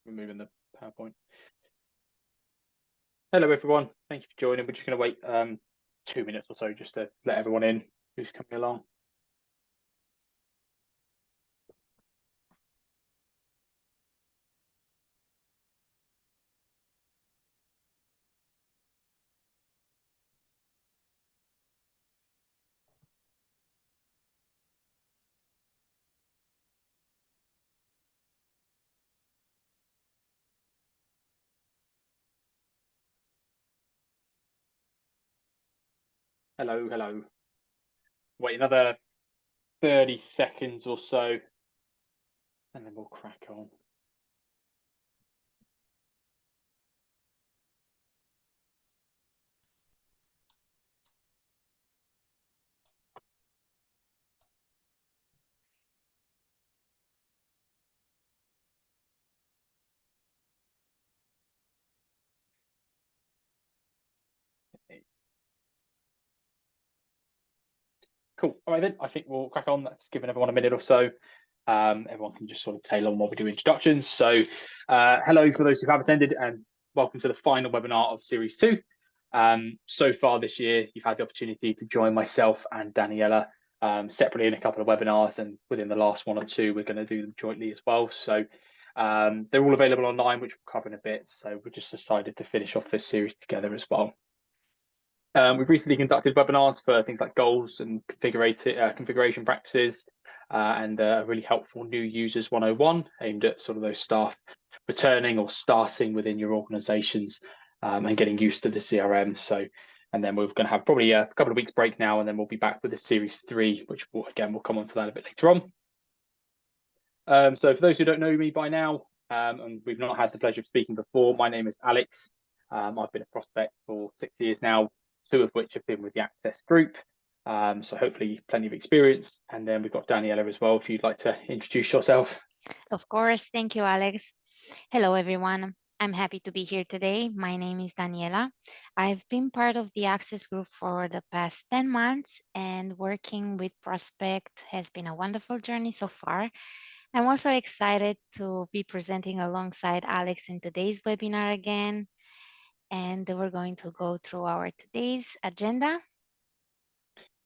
removing the PowerPoint. Hello, everyone. Thank you for joining. We're just going to wait 2 minutes or so just to let everyone in who's coming along. Hello, hello. Wait another 30 seconds or so, and then we'll crack on. Cool. All right, then. I think we'll crack on. That's given everyone a minute or so. Everyone can just sort of tail on while we do introductions. So hello for those who have attended, and welcome to the final webinar of Series 2. So far this year, you've had the opportunity to join myself and Daniela separately in a couple of webinars, and within the last one or two, we're going to do them jointly as well. So they're all available online, which we'll cover in a bit. So we just decided to finish off this series together as well. We've recently conducted webinars for things like goals and configuration practices and a really helpful new users 101 aimed at sort of those staff returning or starting within your organizations and getting used to the CRM. So, and then we're going to have probably a couple of weeks break now, and then we'll be back with a series 3, which we'll come on to that a bit later on. So for those who don't know me by now, and we've not had the pleasure of speaking before, my name is Alex. I've been a prospect for 6 years now, 2 of which have been with the Access Group. So hopefully plenty of experience. And then we've got Daniela as well, if you'd like to introduce yourself. Of course. Thank you, Alex. Hello, everyone. I'm happy to be here today. My name is Daniela. I've been part of the Access Group for the past 10 months, and working with Prospect has been a wonderful journey so far. I'm also excited to be presenting alongside Alex in today's webinar again. And we're going to go through our today's agenda.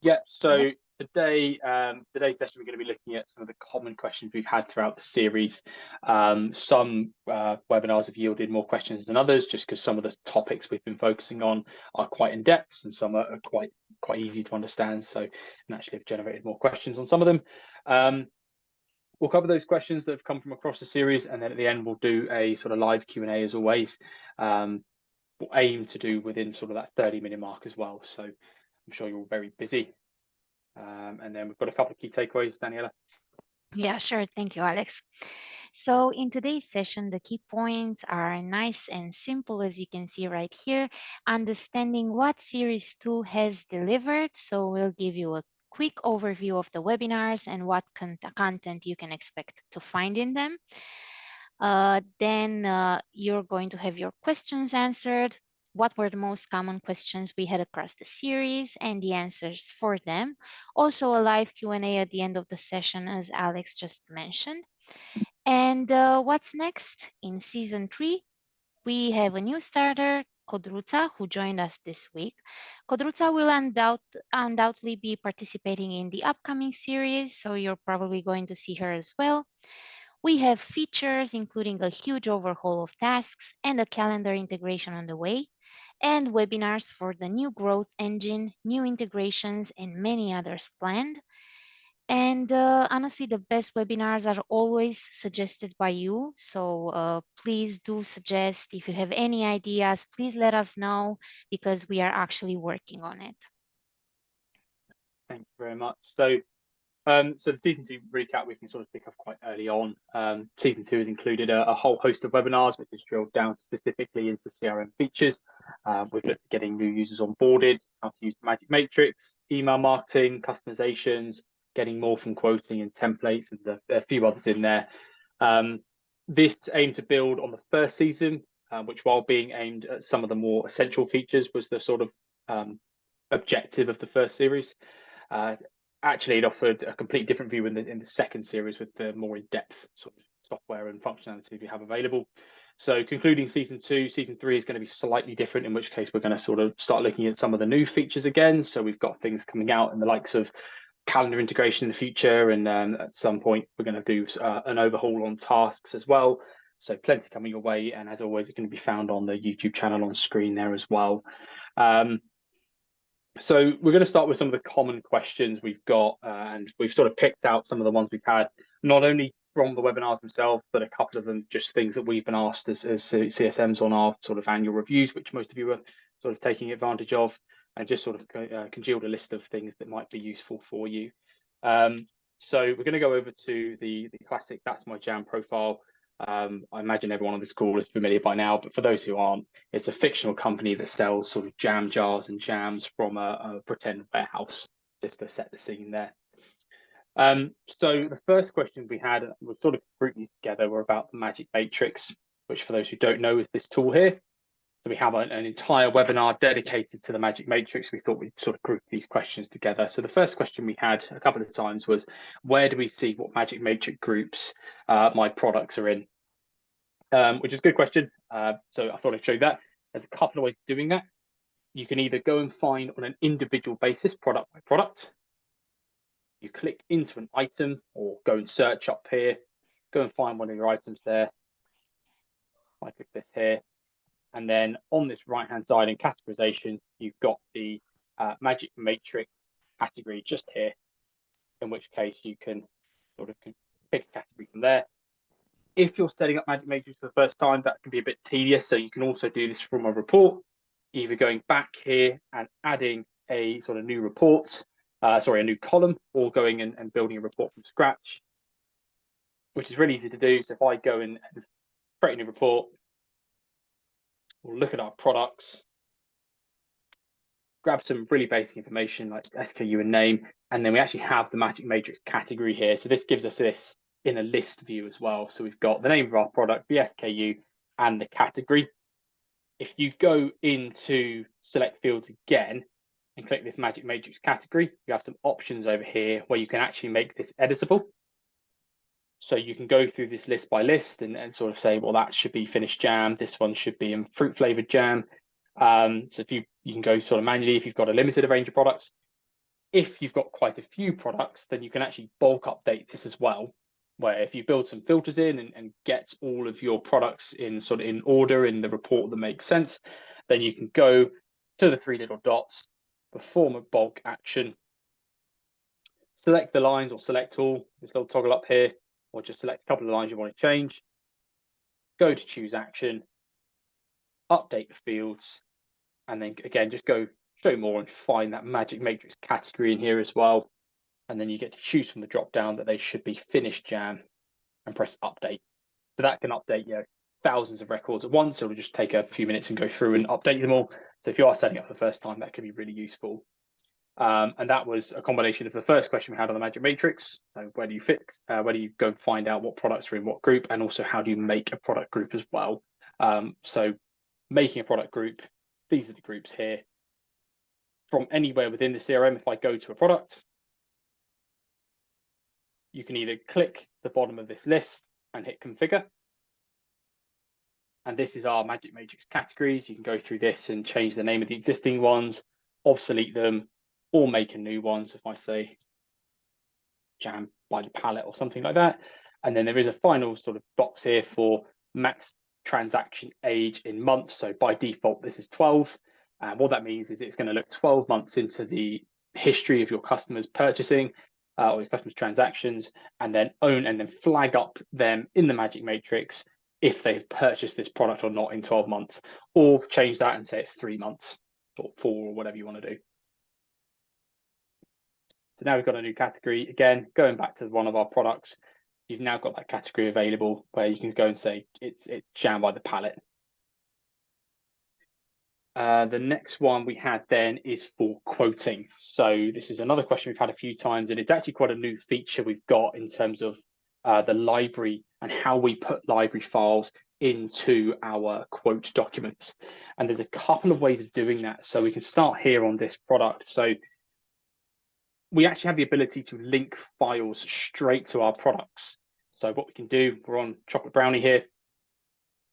Yeah, so today's session, we're going to be looking at some of the common questions we've had throughout the series. Some webinars have yielded more questions than others, just because some of the topics we've been focusing on are quite in depth, and some are quite easy to understand. So naturally, have generated more questions on some of them. We'll cover those questions that have come from across the series, and then at the end, we'll do a sort of live Q&A as always. We'll aim to do within sort of that 30-minute mark as well. So I'm sure you're all very busy. And then we've got a couple of key takeaways, Daniela. Yeah, sure. Thank you, Alex. So in today's session, the key points are nice and simple, as you can see right here. Understanding what Series 2 has delivered. So we'll give you a quick overview of the webinars and what content you can expect to find in them. Then you're going to have your questions answered. What were the most common questions we had across the series and the answers for them. Also a live Q&A at the end of the session, as Alex just mentioned. And what's next? In season 3, we have a new starter, Kodruta, who joined us this week. Kodruta will undoubtedly be participating in the upcoming series, so you're probably going to see her as well. We have features, including a huge overhaul of tasks and a calendar integration on the way, and webinars for the new growth engine, new integrations, and many others planned. And honestly, the best webinars are always suggested by you. So please do suggest. If you have any ideas, please let us know, because we are actually working on it. Thank you very much. So the season 2 recap, we can sort of pick up quite early on. Season 2 has included a whole host of webinars, which is drilled down specifically into CRM features. We've looked at getting new users onboarded, how to use the Magic Matrix, email marketing, customizations, getting more from quoting and templates, and a few others in there. This aimed to build on the first season, which, while being aimed at some of the more essential features, was the sort of objective of the first series. Actually, it offered a completely different view in the second series with the more in-depth sort of software and functionality we have available. So concluding season 2, season 3 is going to be slightly different, in which case we're going to sort of start looking at some of the new features again. So we've got things coming out in the likes of calendar integration in the future, and at some point we're going to do an overhaul on tasks as well. So plenty coming your way, and as always, it's going to be found on the YouTube channel on screen there as well. So we're going to start with some of the common questions we've got, and we've sort of picked out some of the ones we've had, not only from the webinars themselves, but a couple of them just things that we've been asked as CSMs on our sort of annual reviews, which most of you are sort of taking advantage of, and just sort of congealed a list of things that might be useful for you. So we're going to go over to the classic That's My Jam profile. I imagine everyone on this call is familiar by now, but for those who aren't, it's a fictional company that sells sort of jam jars and jams from a pretend warehouse, just to set the scene there. So the first question we had, we'll sort of group these together, were about the Magic Matrix, which for those who don't know is this tool here. So we have an entire webinar dedicated to the Magic Matrix. We thought we'd sort of group these questions together. So the first question we had a couple of times was, where do we see what Magic Matrix groups my products are in? Which is a good question. So I thought I'd show you that. There's a couple of ways of doing that. You can either go and find on an individual basis, product by product. You click into an item or go and search up here, go and find one of your items there. I click this here. And then on this right-hand side in categorization, you've got the Magic Matrix category just here, in which case you can sort of pick a category from there. If you're setting up Magic Matrix for the first time, that can be a bit tedious. So you can also do this from a report, either going back here and adding a sort of new report, a new column, or going and building a report from scratch, which is really easy to do. So if I go and create a new report, we'll look at our products, grab some really basic information like SKU and name, and then we actually have the Magic Matrix category here. So this gives us this in a list view as well. So we've got the name of our product, the SKU, and the category. If you go into select fields again and click this Magic Matrix category, you have some options over here where you can actually make this editable. So you can go through this list by list and sort of say, well, that should be finished jam. This one should be in fruit flavored jam. So if you can go sort of manually if you've got a limited range of products. If you've got quite a few products, then you can actually bulk update this as well, where if you build some filters in and get all of your products in sort of in order in the report that makes sense, then you can go to the 3 little dots, perform a bulk action, select the lines or select all, this little toggle up here, or just select a couple of lines you want to change, go to choose action, update the fields, and then again, just go show more and find that Magic Matrix category in here as well. And then you get to choose from the drop down that they should be finished jam and press update. So that can update thousands of records at once. It'll just take a few minutes and go through and update them all. So if you are setting up for the first time, that can be really useful. And that was a combination of the first question we had on the Magic Matrix. So where do you go and find out what products are in what group, and also how do you make a product group as well? So making a product group, these are the groups here. From anywhere within the CRM, if I go to a product, you can either click the bottom of this list and hit configure. And this is our Magic Matrix categories. You can go through this and change the name of the existing ones, obsolete them, or make a new one. So if I say jam by the palette or something like that. And then there is a final sort of box here for max transaction age in months. So by default, this is 12. And what that means is it's going to look 12 months into the history of your customers purchasing or your customers' transactions, and then flag up them in the Magic Matrix if they've purchased this product or not in 12 months, or change that and say it's 3 months or 4 or whatever you want to do. So now we've got a new category. Again, going back to one of our products, you've now got that category available where you can go and say it's jam by the palette. The next one we had then is for quoting. So this is another question we've had a few times, and it's actually quite a new feature we've got in terms of the library and how we put library files into our quote documents. And there's a couple of ways of doing that. So we can start here on this product. So we actually have the ability to link files straight to our products. So what we can do, we're on Chocolate Brownie here.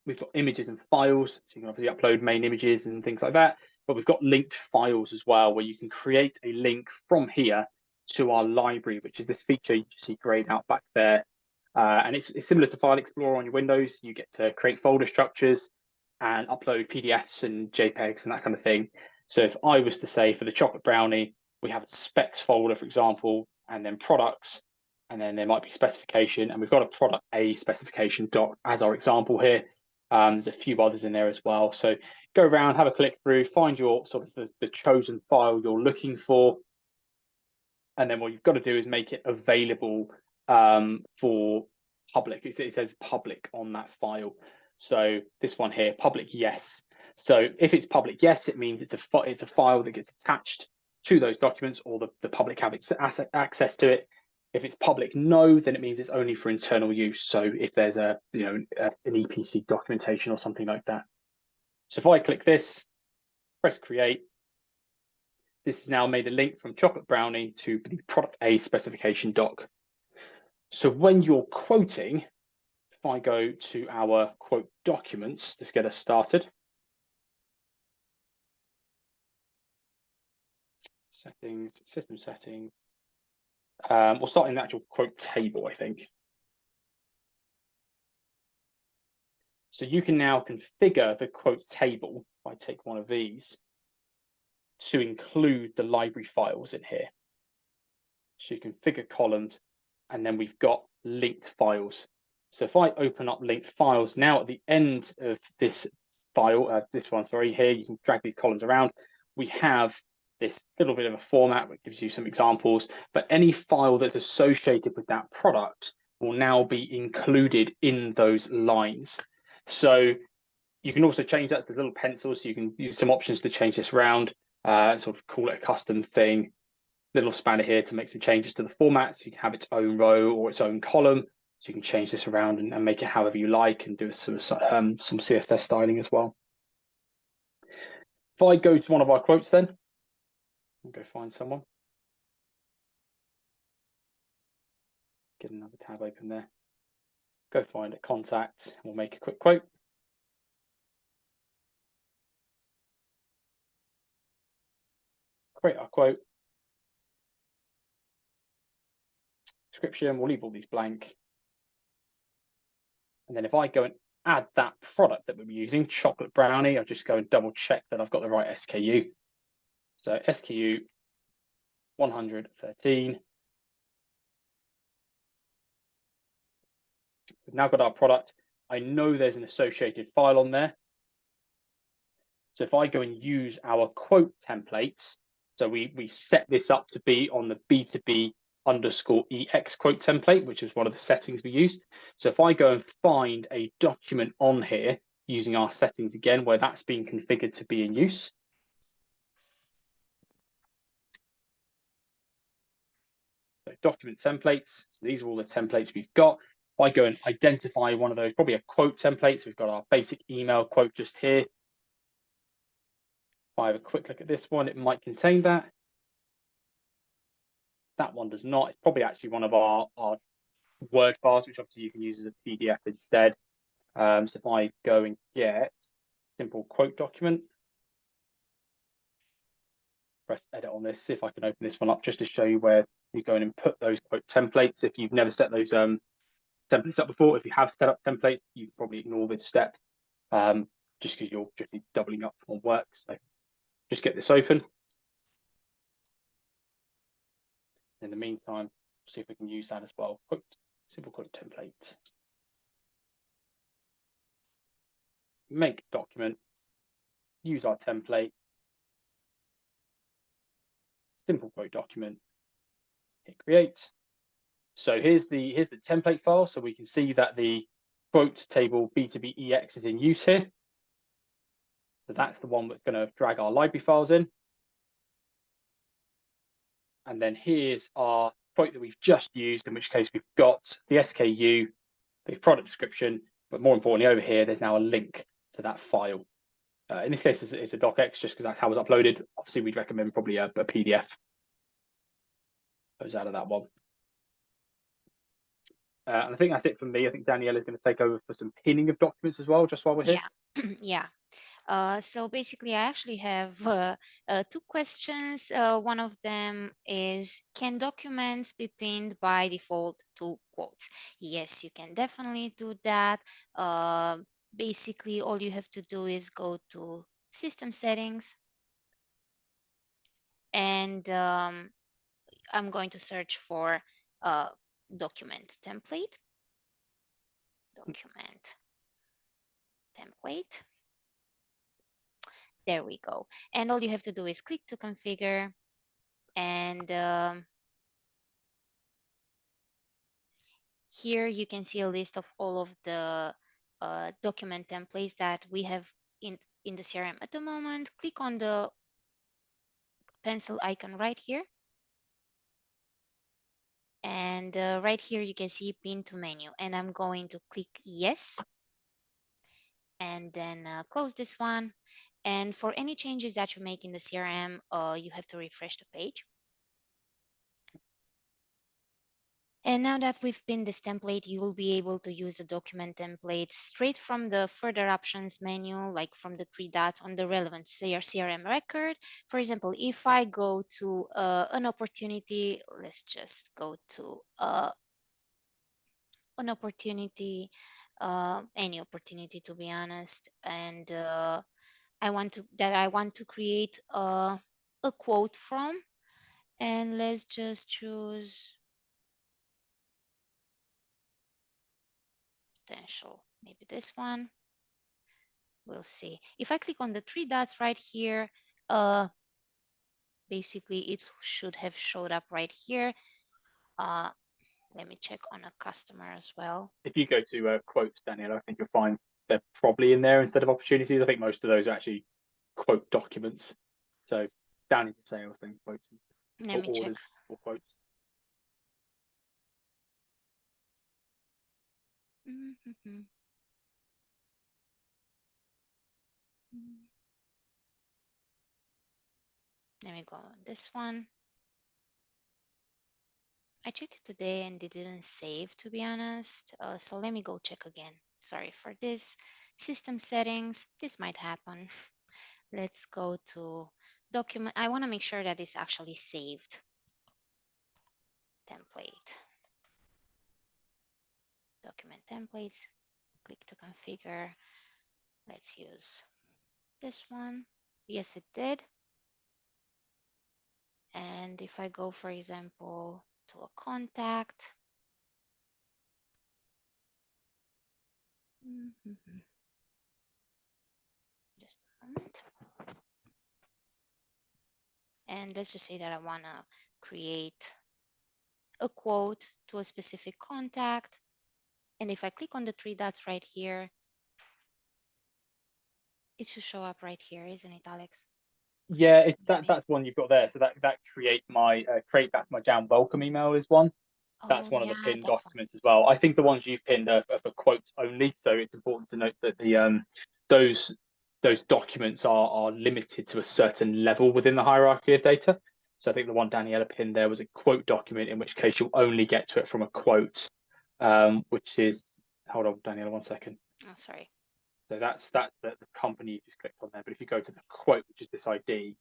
We've got images and files, so you can obviously upload main images and things like that, but we've got linked files as well, where you can create a link from here to our library, which is this feature you see grayed out back there. And it's similar to File Explorer on your Windows. You get to create folder structures and upload PDFs and JPEGs and that kind of thing. So if I was to say for the Chocolate Brownie, we have a specs folder, for example, and then products, and then there might be specification, and we've got a product A specification doc as our example here. There's a few others in there as well. So go around, have a click through, find your sort of the chosen file you're looking for. And then what you've got to do is make it available for public. It says public on that file. So this one here, public yes. So if it's public yes, it means it's a file that gets attached to those documents, or the public have access to it. If it's public no, then it means it's only for internal use. So if there's an EPC documentation or something like that. So if I click this, press create, this has now made a link from Chocolate Brownie to the product A specification doc. So when you're quoting, if I go to our quote documents, let's get us started. Settings, system settings. We'll start in the actual quote table, I think. So you can now configure the quote table, if I take one of these, to include the library files in here. So you configure columns, and then we've got linked files. So if I open up linked files, now at the end of this file, this one, sorry, here, you can drag these columns around. We have this little bit of a format which gives you some examples, but any file that's associated with that product will now be included in those lines. So you can also change that to little pencils. So you can use some options to change this around, sort of call it a custom thing. Little spanner here to make some changes to the format, so you can have its own row or its own column. So you can change this around and make it however you like, and do some CSS styling as well. If I go to one of our quotes then, I'll go find someone. Get another tab open there. Go find a contact, and we'll make a quick quote. Create our quote. Description, we'll leave all these blank. And then if I go and add that product that we're using, Chocolate Brownie, I'll just go and double check that I've got the right SKU. So SKU 113. We've now got our product. I know there's an associated file on there. So if I go and use our quote templates, so we set this up to be on the B2B_EX quote template, which is one of the settings we used. So if I go and find a document on here using our settings again, where that's been configured to be in use. So document templates, so these are all the templates we've got. If I go and identify one of those, probably a quote template, so we've got our basic email quote just here. If I have a quick look at this one, it might contain that. That one does not. It's probably actually one of our Word files, which obviously you can use as a PDF instead. So if I go and get simple quote document, press edit on this, see if I can open this one up just to show you where you go in and put those quote templates. If you've never set those templates up before, if you have set up templates, you can probably ignore this step, just because you're just doubling up on work. So just get this open. In the meantime, see if we can use that as well. Quote, simple quote template. Make document, use our template, simple quote document, hit create. So here's the template file. So we can see that the quote table B2B_EX is in use here. So that's the one that's going to drag our library files in. And then here's our quote that we've just used, in which case we've got the SKU, the product description, but more importantly over here, there's now a link to that file. In this case, it's a docx, just because that's how it's uploaded. Obviously, we'd recommend probably a PDF. Goes out of that one. And I think that's it for me. I think Danielle is going to take over for some pinning of documents as well, just while we're here. Yeah, yeah. So basically, I actually have two questions. One of them is, can documents be pinned by default to quotes? Yes, you can definitely do that. Basically, all you have to do is go to System Settings, and I'm going to search for document template. Document template. There we go. And all you have to do is click to configure, and here you can see a list of all of the document templates that we have in the CRM at the moment. Click on the pencil icon right here. And right here you can see pin to menu, and I'm going to click yes, and then close this one. And for any changes that you make in the CRM, you have to refresh the page. And now that we've pinned this template, you will be able to use the document template straight from the further options menu, like from the three dots on the relevant CRM record. For example, if I go to an opportunity, let's just go to an opportunity, any opportunity to be honest, and I want to create a quote from, and let's just choose potential, maybe this one. We'll see. If I click on the three dots right here, basically it should have showed up right here. Let me check on a customer as well. If you go to quotes, Danielle, I think you'll find they're probably in there instead of opportunities. I think most of those are actually quote documents. So down into sales, then quotes Let or me check. orders or quotes. Mm-hmm. Let me go on this one. I checked it today and it didn't save, to be honest. So let me go check again. Sorry for this. System settings, this might happen. Let's go to document. I want to make sure that it's actually saved. Template. Document templates. Click to configure. Let's use this one. Yes, it did. And if I go, for example, to a contact, just a moment. And let's just say that I want to create a quote to a specific contact. And if I click on the three dots right here, it should show up right here, isn't it, Alex? Yeah, it's that's one you've got there. So that create that's my jam welcome email is one. That's Oh, one of yeah, the pinned that's one. documents as well. I think the ones you've pinned are for quotes only. So it's important to note that the those those documents are limited to a certain level within the hierarchy of data. So I think the one Daniela pinned there was a quote document, in which case you'll only get to it from a quote, which is, hold on, Daniela, 1 second. Oh, sorry. So that's the company you just clicked on there. But if you go to the quote, which is this ID,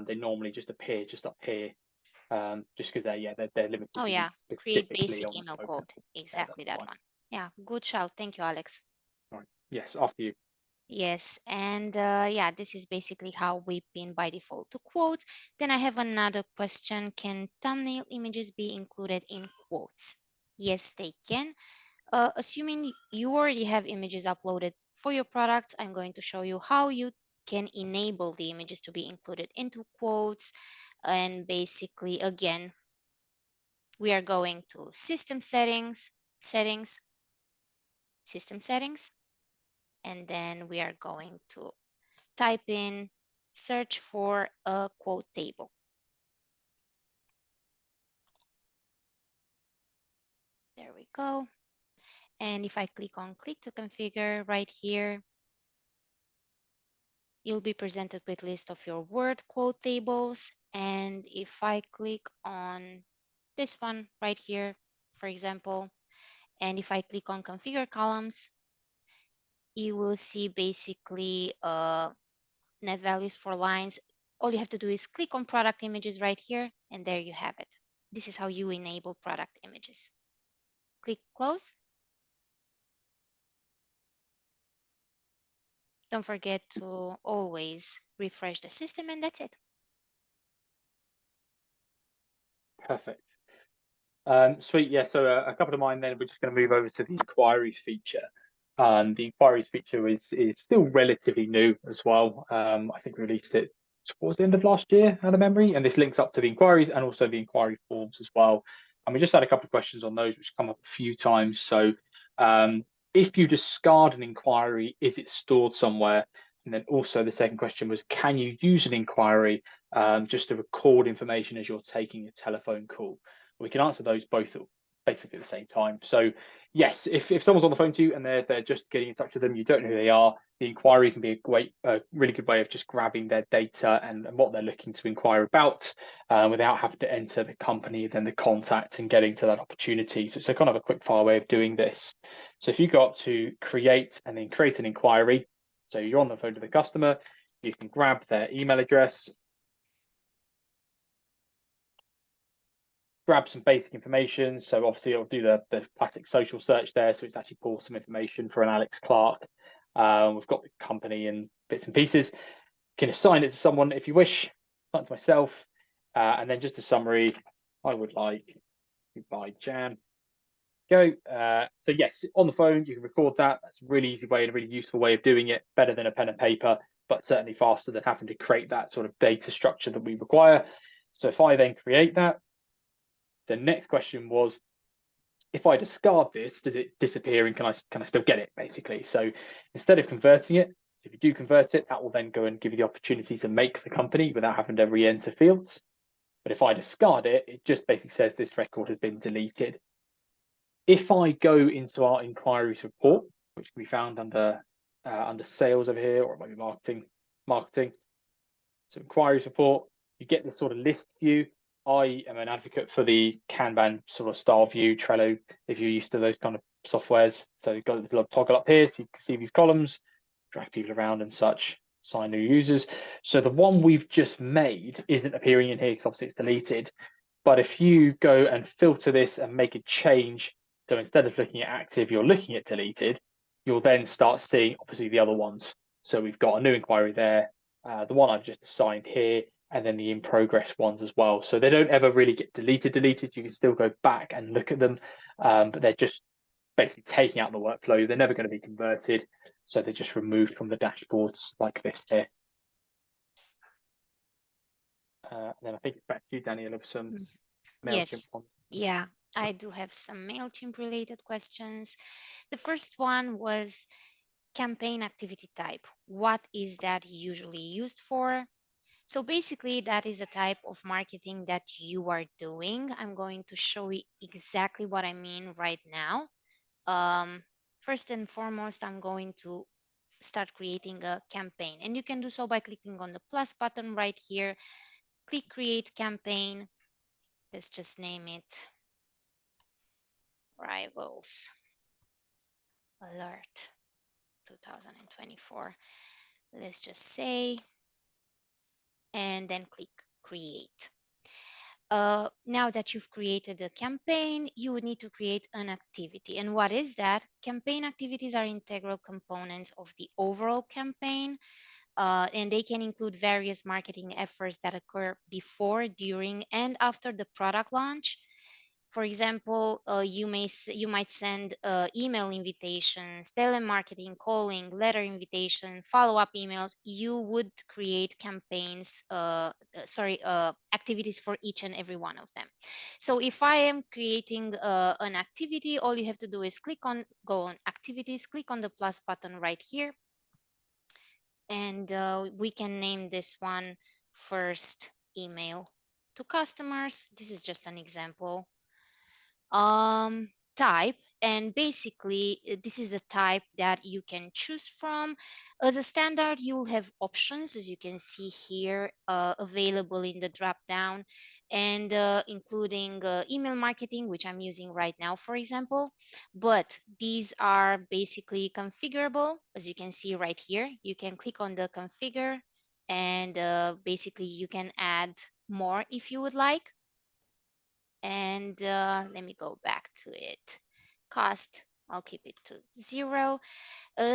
they normally just appear just up here, just because they're limited Oh, to yeah. be Create specifically basic on the email quote. quote. Yeah, that's Exactly that fine. one. Yeah, good shout. Thank you, Alex. All right. Yes, after you. Yes, and yeah, this is basically how we pin by default to quotes. Then I have another question. Can thumbnail images be included in quotes? Yes, they can. Assuming you already have images uploaded for your products, I'm going to show you how you can enable the images to be included into quotes. And basically, again, we are going to system settings, system settings, and then we are going to type in search for a quote table. There we go. And if I click to configure right here, you'll be presented with list of your word quote tables. And if I click on this one right here, for example, And if I click on configure columns, you will see basically net values for lines. All you have to do is click on product images right here, and there you have it. This is how you enable product images. Click close. Don't forget to always refresh the system, and that's it. Perfect. Sweet. Yeah. So a couple of mine. Then we're just going to move over to the inquiries feature. The inquiries feature is still relatively new as well. I think we released it towards the end of last year, out of memory, and this links up to the inquiries and also the inquiry forms as well. And we just had a couple of questions on those, which come up a few times. So if you discard an inquiry, is it stored somewhere? And then also the second question was, can you use an inquiry just to record information as you're taking a telephone call? We can answer those both at basically at the same time. So yes, if someone's on the phone to you and they're just getting in touch with them, you don't know who they are, the inquiry can be a really good way of just grabbing their data and what they're looking to inquire about without having to enter the company, then the contact, and getting to that opportunity. So it's a kind of a quick fire way of doing this. So if you got to create and then create an inquiry, so you're on the phone to the customer, you can grab their email address, grab some basic information. So obviously it'll do the classic social search there. So it's actually pull some information for an Alex Clark. We've got the company and bits and pieces. You can assign it to someone if you wish, not to myself. And then just a summary, I would like to buy jam. Go. So yes, on the phone, you can record that. That's a really easy way and a really useful way of doing it, better than a pen and paper, but certainly faster than having to create that sort of data structure that we require. So if I then create that, the next question was, if I discard this, does it disappear and can I still get it, basically? So instead of converting it, if you do convert it, that will then go and give you the opportunity to make the company without having to re-enter fields. But if I discard it, it just basically says this record has been deleted. If I go into our inquiries report, which can be found under sales over here, or it might be marketing. So inquiries report, you get this sort of list view. I am an advocate for the Kanban sort of style view, Trello, if you're used to those kind of softwares. So you've got a little toggle up here so you can see these columns, drag people around and such, assign new users. So the one we've just made isn't appearing in here because obviously it's deleted. But if you go and filter this and make a change, so instead of looking at active, you're looking at deleted, you'll then start seeing obviously the other ones. So we've got a new inquiry there, the one I've just assigned here, and then the in progress ones as well. So they don't ever really get deleted. You can still go back and look at them, but they're just basically taking out the workflow. They're never going to be converted. So they're just removed from the dashboards like this here. And then I think it's back to you, Daniel, of some MailChimp ones. Yeah, I do have some MailChimp related questions. The first one was campaign activity type. What is that usually used for? So basically, that is a type of marketing that you are doing. I'm going to show you exactly what I mean right now. First and foremost, I'm going to start creating a campaign. And you can do so by clicking on the plus button right here. Click Create Campaign. Let's just name it Rivals Alert 2024. Let's just say, and then click Create. Now that you've created a campaign, you would need to create an activity. And what is that? Campaign activities are integral components of the overall campaign, and they can include various marketing efforts that occur before, during, and after the product launch. For example, you might send email invitations, telemarketing, calling, letter invitation, follow-up emails. You would create campaigns, activities for each and every one of them. So if I am creating an activity, all you have to do is go on activities, click on the plus button right here, and we can name this one first email to customers. This is just an example. Type, And basically, this is a type that you can choose from. As a standard, you will have options, as you can see here, available in the drop down, and including email marketing, which I'm using right now, for example. But these are basically configurable, as you can see right here. You can click on the configure, and basically you can add more if you would like. And let me go back to it. Cost, I'll keep it to 0.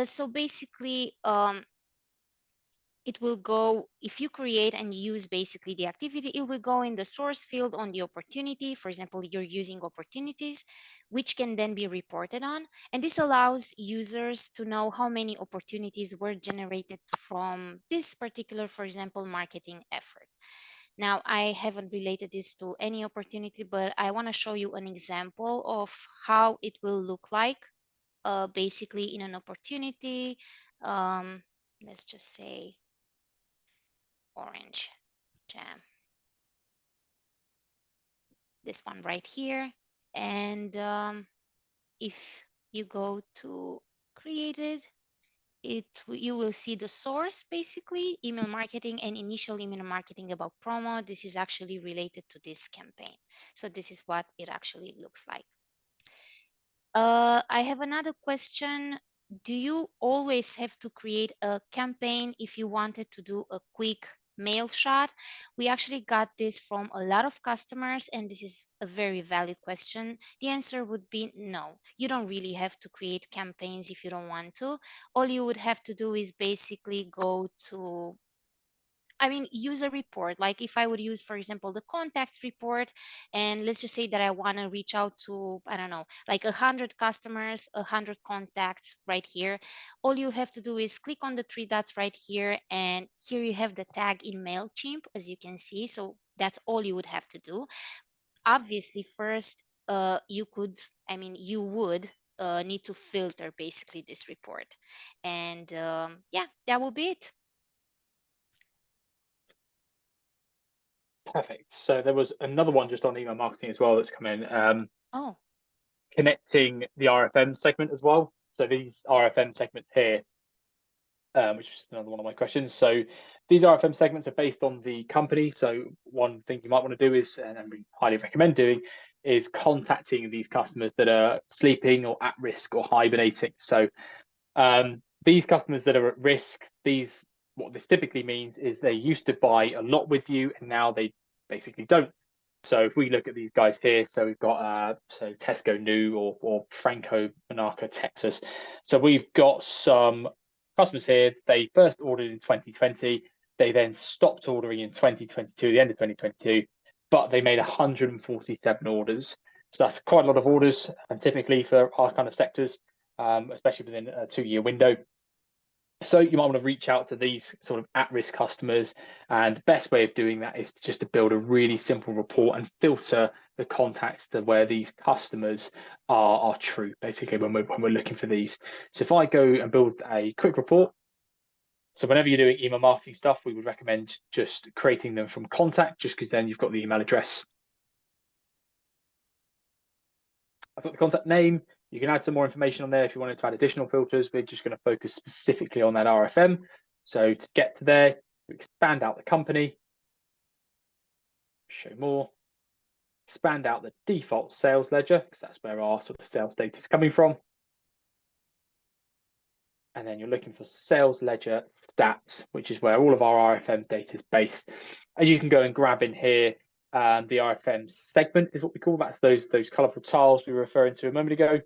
So basically, it will go, if you create and use basically the activity, it will go in the source field on the opportunity. For example, you're using opportunities, which can then be reported on. And this allows users to know how many opportunities were generated from this particular, for example, marketing effort. Now, I haven't related this to any opportunity, but I want to show you an example of how it will look like basically in an opportunity. Let's just say orange jam, this one right here. And if you go to created, you will see the source, basically email marketing and initial email marketing about promo. This is actually related to this campaign. So this is what it actually looks like. I have another question. Do you always have to create a campaign if you wanted to do a quick mail shot? We actually got this from a lot of customers, and this is a very valid question. The answer would be no. You don't really have to create campaigns if you don't want to. All you would have to do is basically go to, use a report. Like if I would use, for example, the contacts report, and let's just say that I want to reach out to, I don't know, like 100 customers, 100 contacts right here. All you have to do is click on the 3 dots right here, and here you have the tag in MailChimp, as you can see. So that's all you would have to do. Obviously, first, you would need to filter basically this report. And yeah, that will be it. Perfect. So there was another one just on email marketing as well that's come in. Oh. Connecting the RFM segment as well. So these RFM segments here, which is another one of my questions. So these RFM segments are based on the company. So one thing you might want to do is, and we highly recommend doing, is contacting these customers that are sleeping or at risk or hibernating. So these customers that are at risk, what this typically means is they used to buy a lot with you and now they basically don't. So if we look at these guys here, so we've got Tesco New or Franco Monaco Texas. So we've got some customers here. They first ordered in 2020. They then stopped ordering in 2022, the end of 2022, but they made 147 orders. So that's quite a lot of orders, and typically for our kind of sectors, especially within a 2-year window. So you might want to reach out to these sort of at-risk customers, and the best way of doing that is just to build a really simple report and filter the contacts to where these customers are true, basically, when we're looking for these. So if I go and build a quick report, so whenever you're doing email marketing stuff, we would recommend just creating them from contact, just because then you've got the email address. I've got the contact name. You can add some more information on there if you wanted to add additional filters. We're just going to focus specifically on that RFM. So to get to there, expand out the company, show more, expand out the default sales ledger, because that's where our sort of sales data is coming from. And then you're looking for sales ledger stats, which is where all of our RFM data is based. And you can go and grab in here the RFM segment is what we call. That's those colorful tiles we were referring to a moment ago.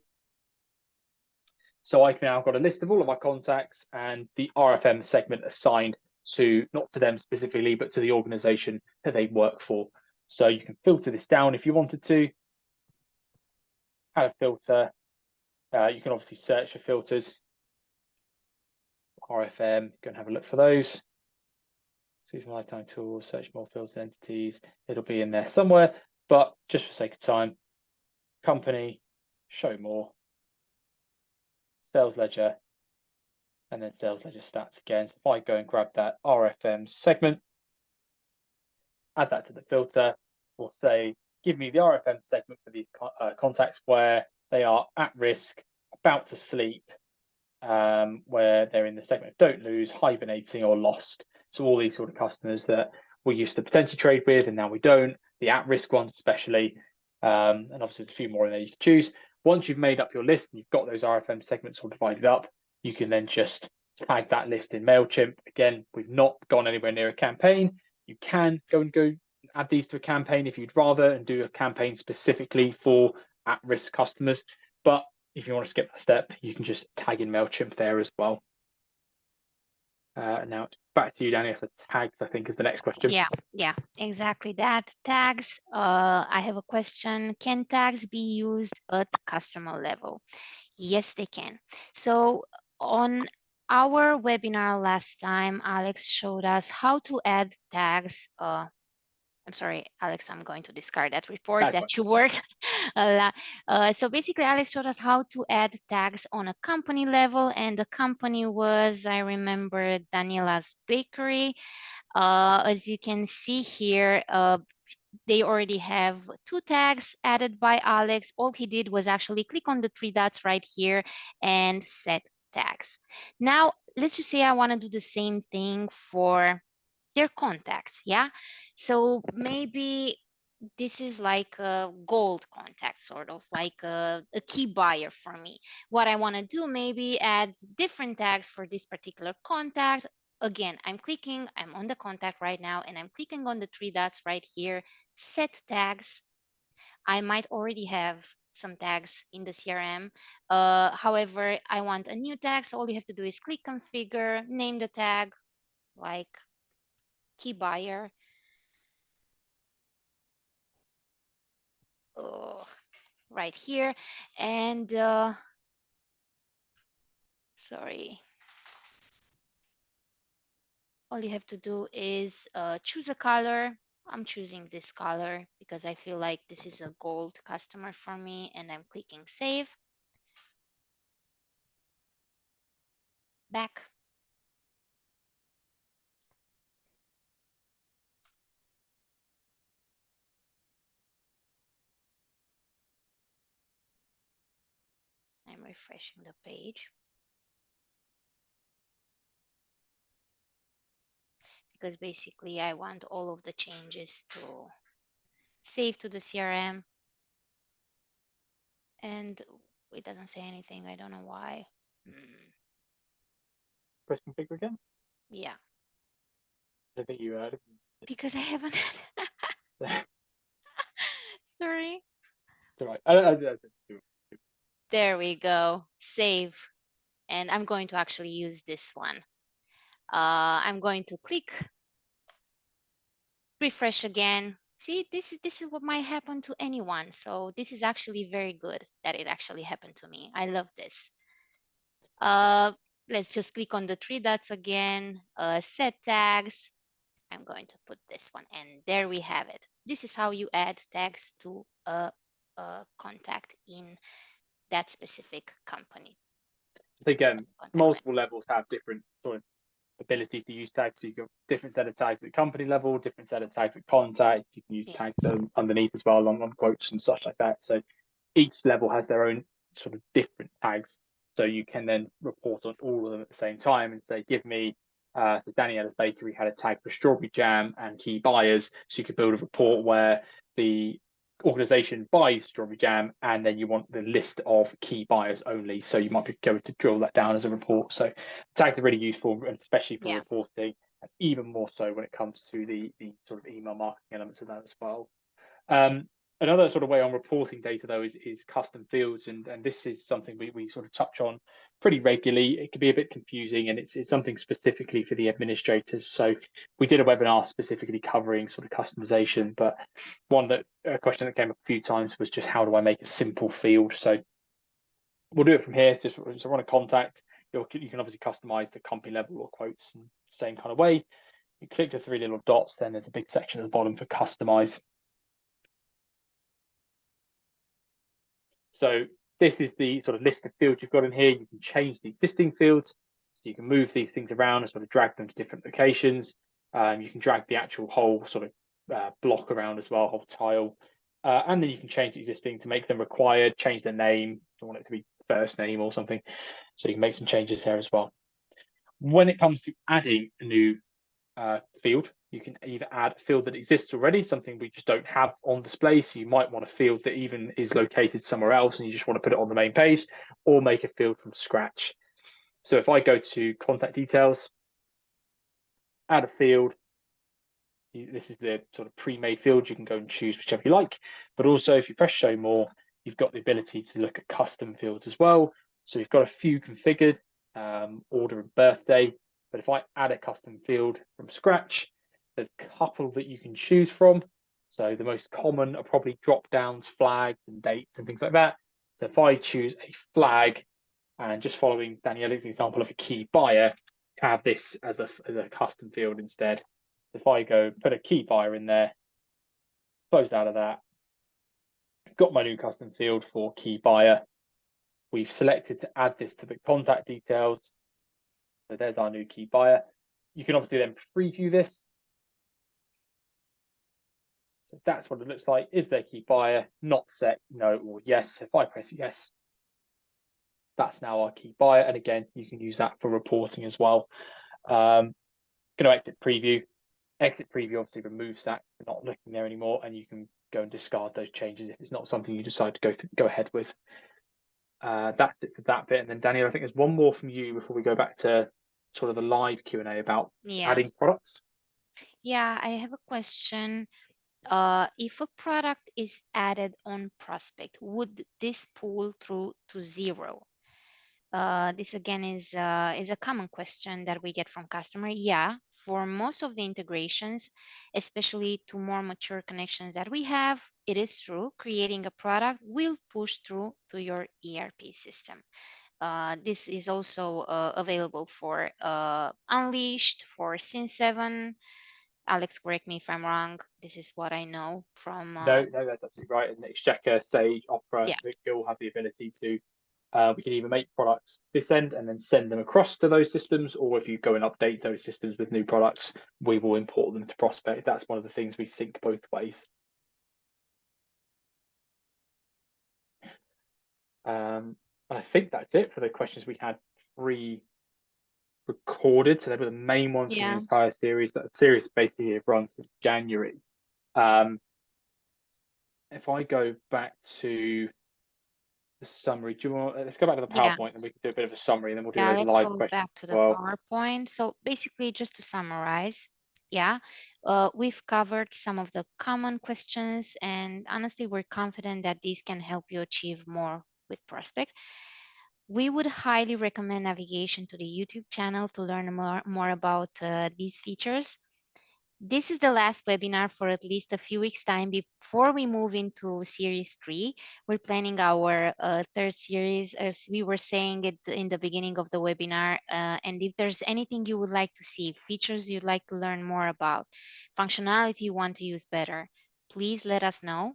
So I've now got a list of all of my contacts and the RFM segment assigned to, not to them specifically, but to the organization that they work for. So you can filter this down if you wanted to. Add a filter. You can obviously search for filters. RFM, go and have a look for those. See some lifetime tools, search more filtered entities. It'll be in there somewhere, but just for sake of time, company, show more, sales ledger, and then sales ledger stats again. So if I go and grab that RFM segment, add that to the filter, we'll say, give me the RFM segment for these contacts where they are at risk, about to sleep, where they're in the segment of don't lose, hibernating, or lost. So all these sort of customers that we used to potentially trade with and now we don't, the at-risk ones especially, and obviously there's a few more in there you can choose. Once you've made up your list and you've got those RFM segments all divided up, you can then just tag that list in MailChimp. Again, we've not gone anywhere near a campaign. You can go add these to a campaign if you'd rather and do a campaign specifically for at-risk customers. But if you want to skip that step, you can just tag in MailChimp there as well. Now it's back to you, Danny, for tags, I think is the next question. Yeah, exactly that. Tags, I have a question. Can tags be used at customer level? Yes, they can. So on our webinar last time, Alex showed us how to add tags. I'm sorry, Alex, I'm going to discard that report that you worked. So basically, Alex showed us how to add tags on a company level, and the company was, I remember, Daniela's Bakery. As you can see here, they already have 2 tags added by Alex. All he did was actually click on the 3 dots right here and set tags. Now, let's just say I want to do the same thing for their contacts, yeah? So maybe this is like a gold contact, sort of like a key buyer for me. What I want to do, maybe add different tags for this particular contact. Again, I'm on the contact right now, and I'm clicking on the 3 dots right here, set tags. I might already have some tags in the CRM. However, I want a new tag, so all you have to do is click configure, name the tag, like key buyer. Right here. And sorry. All you have to do is choose a color. I'm choosing this color because I feel like this is a gold customer for me, and I'm clicking save. Back. I'm refreshing the page. Because basically I want all of the changes to save to the CRM. And it doesn't say anything. I don't know why. Press configure again? Yeah. I think you heard. Because I haven't. Sorry. It's all right. There we go. Save. And I'm going to actually use this one. I'm going to click refresh again. See, this is what might happen to anyone. So this is actually very good that it actually happened to me. I love this. Let's just click on the 3 dots again, set tags. I'm going to put this one, and there we have it. This is how you add tags to a contact in that specific company. Again, multiple levels have different sort of abilities to use tags. So you've got different set of tags at company level, different set of tags at contact. You can use tags underneath as well on quotes and such like that. So each level has their own sort of different tags. So you can then report on all of them at the same time and say, give me, so Daniela's Bakery had a tag for strawberry jam and key buyers. So you could build a report where the organization buys strawberry jam, and then you want the list of key buyers only. So you might be going to drill that down as a report. So tags are really useful, especially for reporting, and even more so when it comes to the sort of email marketing elements of that as well. Another sort of way on reporting data, though, is custom fields, and this is something we sort of touch on pretty regularly. It can be a bit confusing, and it's something specifically for the administrators. So we did a webinar specifically covering sort of customization, but a question that came up a few times was just how do I make a simple field? So we'll do it from here. So run a contact. You can obviously customize the company level or quotes in the same kind of way. You click the 3 little dots, then there's a big section at the bottom for customize. So this is the sort of list of fields you've got in here. You can change the existing fields. So you can move these things around and sort of drag them to different locations. You can drag the actual whole sort of block around as well, whole tile. And then you can change existing to make them required, change the name. If you want it to be first name or something. So you can make some changes there as well. When it comes to adding a new field, you can either add a field that exists already, something we just don't have on display. So you might want a field that even is located somewhere else and you just want to put it on the main page, or make a field from scratch. So if I go to contact details, add a field, this is the sort of pre-made field. You can go and choose whichever you like. But also if you press show more, you've got the ability to look at custom fields as well. So we've got a few configured, order and birthday. But if I add a custom field from scratch, there's a couple that you can choose from. So the most common are probably drop downs, flags and dates and things like that. So if I choose a flag, and just following Daniela's example of a key buyer, have this as a custom field instead. If I go put a key buyer in there, closed out of that, got my new custom field for key buyer. We've selected to add this to the contact details. So there's our new key buyer. You can obviously then preview this. So that's what it looks like. Is there key buyer? Not set, no or yes. If I press yes, that's now our key buyer. And again, you can use that for reporting as well. Going to exit preview. Exit preview obviously removes that. You're not looking there anymore, and you can go and discard those changes if it's not something you decide to go ahead with. That's it for that bit. And then Daniel, I think there's one more from you before we go back to sort of the live Q&A about adding products. Yeah, I have a question. If a product is added on prospect, would this pull through to 0? This again is a common question that we get from customer. Yeah, for most of the integrations, especially to more mature connections that we have, it is true. Creating a product will push through to your ERP system. This is also available for Unleashed, for Sin7. Alex, correct me if I'm wrong. This is what I know from. No, that's absolutely right. And Exchequer, Sage, Opera, Yeah. they all have the ability to. We can either make products this end and then send them across to those systems, or if you go and update those systems with new products, we will import them to Prospect. That's one of the things we sync both ways. I think that's it for the questions we had pre-recorded. So they were the main ones for the entire series. That series basically runs since January. If I go back to the summary, do you want? Let's go back to the PowerPoint, and we can do a bit of a summary, and then we'll do those live questions. Let's go back to the PowerPoint. So basically, just to summarize, we've covered some of the common questions, and honestly, we're confident that these can help you achieve more with Prospect. We would highly recommend navigation to the YouTube channel to learn more about these features. This is the last webinar for at least a few weeks' time before we move into series 3. We're planning our third series, as we were saying it in the beginning of the webinar. And if there's anything you would like to see, features you'd like to learn more about, functionality you want to use better, please let us know.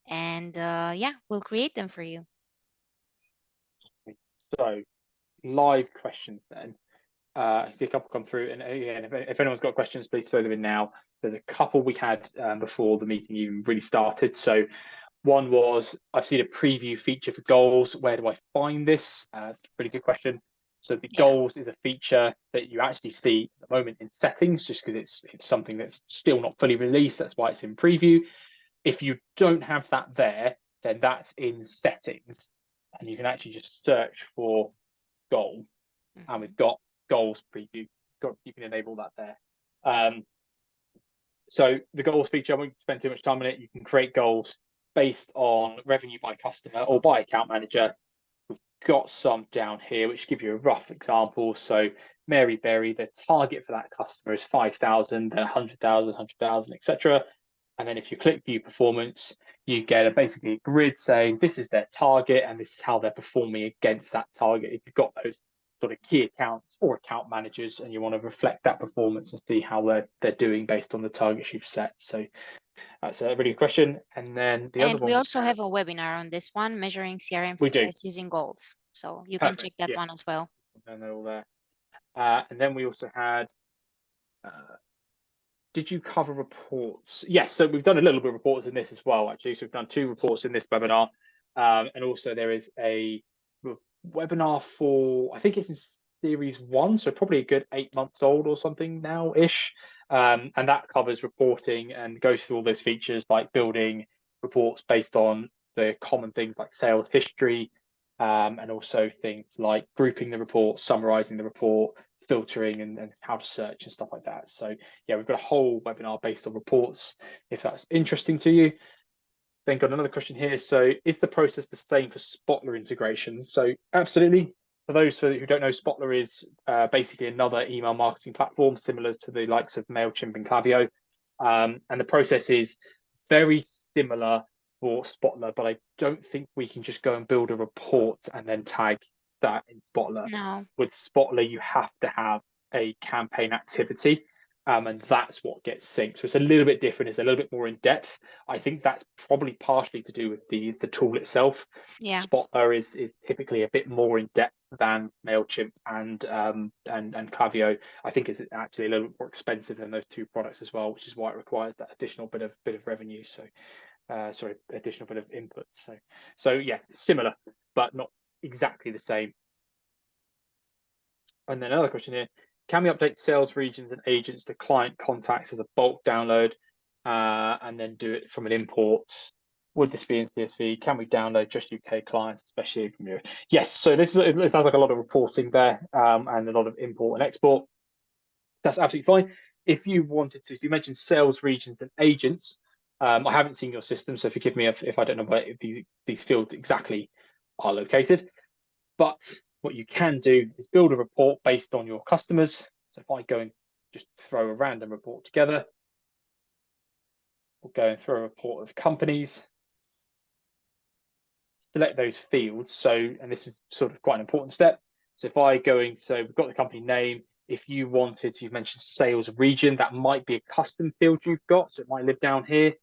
And we'll create them for you. So live questions then. I see a couple come through, and again, if anyone's got questions, please throw them in now. There's a couple we had before the meeting even really started. So one was, I've seen a preview feature for goals. Where do I find this? Pretty good question. So the goals is a feature that you actually see at the moment in settings, just because it's something that's still not fully released. That's why it's in preview. If you don't have that there, then that's in settings, and you can actually just search for goal, and we've got goals preview. You can enable that there. So the goals feature, I won't spend too much time on it. You can create goals based on revenue by customer or by account manager. We've got some down here which give you a rough example. So Mary Berry, the target for that customer is 5,000, then 100,000, 100,000, etc. And then if you click view performance, you get basically a grid saying this is their target and this is how they're performing against that target. If you've got those sort of key accounts or account managers and you want to reflect that performance and see how they're doing based on the targets you've set. So that's a really good question. And then the other one, we also have a webinar on this one, measuring CRM success using goals. So you can check that one as well. And they're all there. And then we also had did you cover reports? Yes, so we've done a little bit of reports in this as well, actually. So we've done 2 reports in this webinar. And also there is a webinar for, I think it's in series 1, so probably a good 8 months old or something now-ish. And that covers reporting and goes through all those features like building reports based on the common things like sales history, and also things like grouping the report, summarizing the report, filtering and how to search and stuff like that. So yeah, we've got a whole webinar based on reports, if that's interesting to you. Then got another question here. So is the process the same for Spotler integration? So absolutely. For those who don't know, Spotler is basically another email marketing platform similar to the likes of MailChimp and Klaviyo. And the process is very similar for Spotler, but I don't think we can just go and build a report and then tag that in Spotler. No. With Spotler, you have to have a campaign activity, and that's what gets synced. So it's a little bit different. It's a little bit more in depth. I think that's probably partially to do with the tool itself. Yeah. Spotler is typically a bit more in depth than MailChimp and Klaviyo. I think it's actually a little bit more expensive than those 2 products as well, which is why it requires that additional bit of revenue. So sorry, additional bit of input. So yeah, similar, but not exactly the same. And then another question here: can we update sales regions and agents to client contacts as a bulk download, and then do it from an import? Would this be in CSV? Can we download just UK clients, especially from Europe? Yes. So it sounds like a lot of reporting there, and a lot of import and export. That's absolutely fine. If you wanted to, so you mentioned sales regions and agents. I haven't seen your system, so forgive me if I don't know where these fields exactly are located. But what you can do is build a report based on your customers. So if I go and just throw a random report together, we'll go and throw a report of companies, select those fields. So, and this is sort of quite an important step. So if I go in, so we've got the company name. If you wanted to, you've mentioned sales region, that might be a custom field you've got. So it might live down here.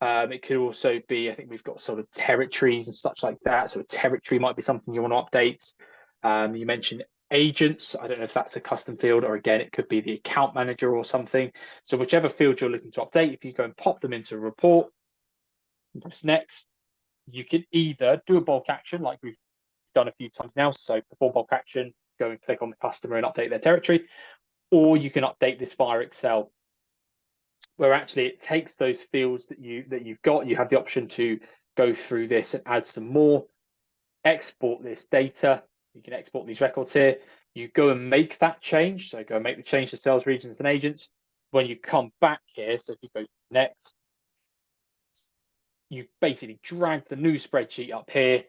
It could also be, I think we've got sort of territories and such like that. So a territory might be something you want to update. You mentioned agents. I don't know if that's a custom field, or again, it could be the account manager or something. So whichever field you're looking to update, if you go and pop them into a report and press next, you can either do a bulk action like we've done a few times now. So before bulk action, go and click on the customer and update their territory, or you can update this via Excel, where actually it takes those fields that you've got. You have the option to go through this and add some more, export this data. You can export these records here. You go and make that change. So go and make the change to sales regions and agents. When you come back here, so if you go next, you basically drag the new spreadsheet up here.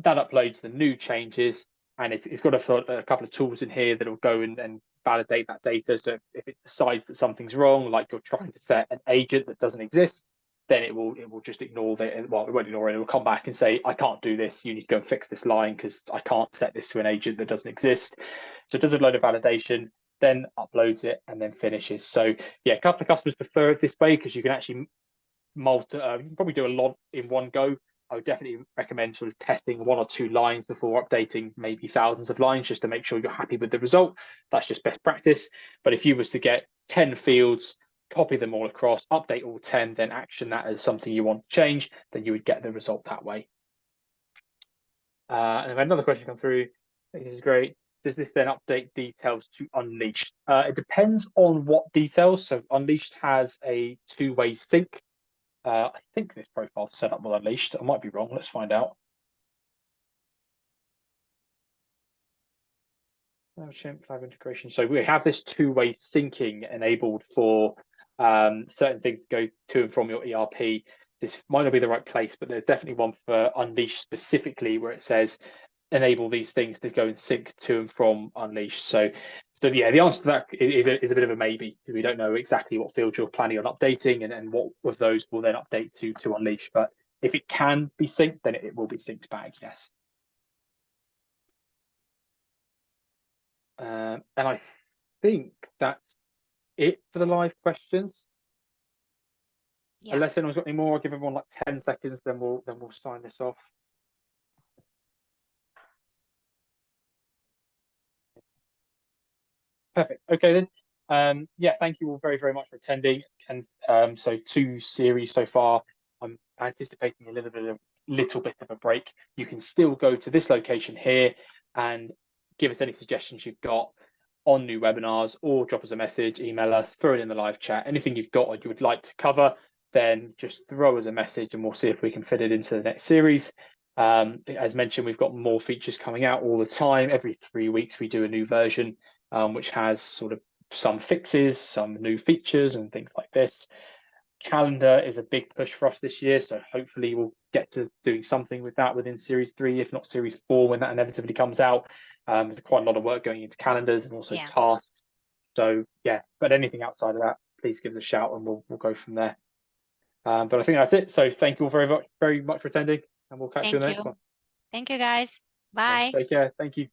That uploads the new changes, and it's got a couple of tools in here that will go and validate that data. So if it decides that something's wrong, like you're trying to set an agent that doesn't exist, then it will just ignore that. Well, it won't ignore it. It will come back and say, I can't do this. You need to go and fix this line because I can't set this to an agent that doesn't exist. So it does a load of validation, then uploads it, and then finishes. So yeah, a couple of customers prefer it this way because you can actually you can probably do a lot in one go. I would definitely recommend sort of testing 1 or 2 lines before updating maybe thousands of lines, just to make sure you're happy with the result. That's just best practice. But if you was to get 10 fields, copy them all across, update all 10, then action that as something you want to change, then you would get the result that way. And then another question come through. I think this is great. Does this then update details to Unleashed? It depends on what details. So Unleashed has a 2-way sync. I think this profile's set up with Unleashed. I might be wrong. Let's find out. MailChimp Cloud integration. So we have this 2-way syncing enabled for certain things to go to and from your ERP. This might not be the right place, but there's definitely one for Unleashed specifically where it says enable these things to go and sync to and from Unleashed. So yeah, the answer to that is a bit of a maybe, because we don't know exactly what fields you're planning on updating and what of those will then update to Unleashed. But if it can be synced, then it will be synced back, yes. And I think that's it for the live questions. Yeah. Unless anyone's got any more, I'll give everyone like 10 seconds, then we'll sign this off. Perfect. Okay then. Yeah, thank you all very, very much for attending. And so 2 series so far. I'm anticipating a little bit of a break. You can still go to this location here and give us any suggestions you've got on new webinars, or drop us a message, email us, throw it in the live chat. Anything you've got or you would like to cover, then just throw us a message and we'll see if we can fit it into the next series. As mentioned, we've got more features coming out all the time. Every 3 weeks we do a new version, which has sort of some fixes, some new features and things like this. Calendar is a big push for us this year, so hopefully we'll get to doing something with that within series 3, if not series 4, when that inevitably comes out. There's quite a lot of work going into calendars and also tasks. So yeah, but anything outside of that, please give us a shout and we'll go from there. But I think that's it. So thank you all very much for attending, and we'll catch you in the next one. Thank you, guys. Bye. Take care. Thank you.